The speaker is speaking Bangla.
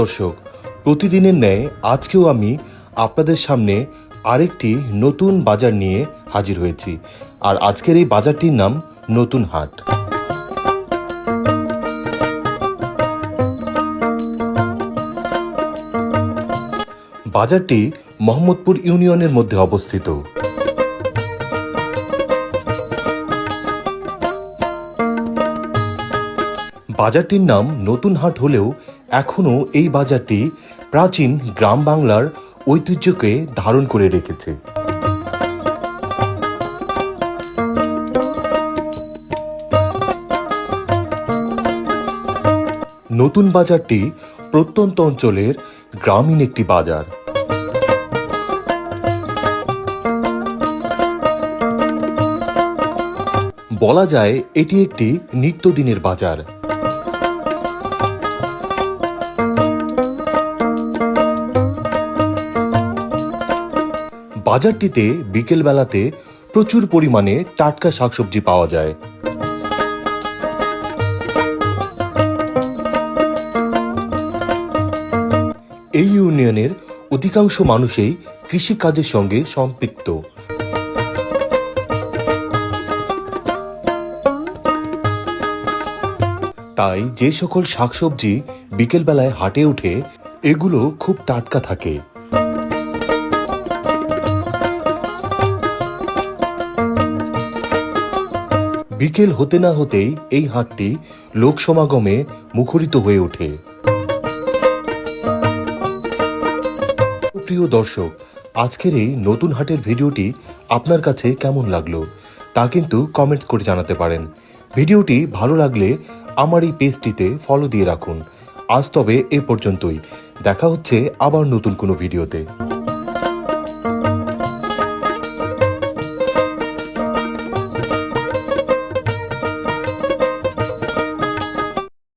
দর্শক, প্রতিদিনের ন্যায় আজকেও আমি আপনাদের সামনে আরেকটি নতুন বাজার নিয়ে হাজির হয়েছি। আর আজকের এই বাজারটির নাম নতুন হাট। বাজারটি মোহাম্মদপুর ইউনিয়নের মধ্যে অবস্থিত। বাজারটির নাম নতুন হাট হলেও এখনও এই বাজারটি প্রাচীন গ্রাম বাংলার ঐতিহ্যকে ধারণ করে রেখেছে। নতুন বাজারটি প্রত্যন্ত অঞ্চলের গ্রামীণ একটি বাজার। বলা যায় এটি একটি নিত্যদিনের বাজার। বাজারটিতে বিকেলবেলাতে প্রচুর পরিমাণে টাটকা শাকসবজি পাওয়া যায়। এই ইউনিয়নের অধিকাংশ মানুষই কৃষিকাজের সঙ্গে সম্পৃক্ত। তাই যে সকল শাকসবজি বিকেলবেলায় হাটে ওঠে এগুলো খুব টাটকা থাকে। বিকেল হতে না হতেই এই হাটটি লোক সমাগমে মুখরিত হয়ে ওঠে। প্রিয় দর্শক, আজকের এই নতুন হাটের ভিডিওটি আপনার কাছে কেমন লাগলো তা কিন্তু কমেন্ট করে জানাতে পারেন। ভিডিওটি ভালো লাগলে আমার এই পেজটিতে ফলো দিয়ে রাখুন। আজ তবে এ পর্যন্তই, দেখা হচ্ছে আবার নতুন কোনো ভিডিওতে।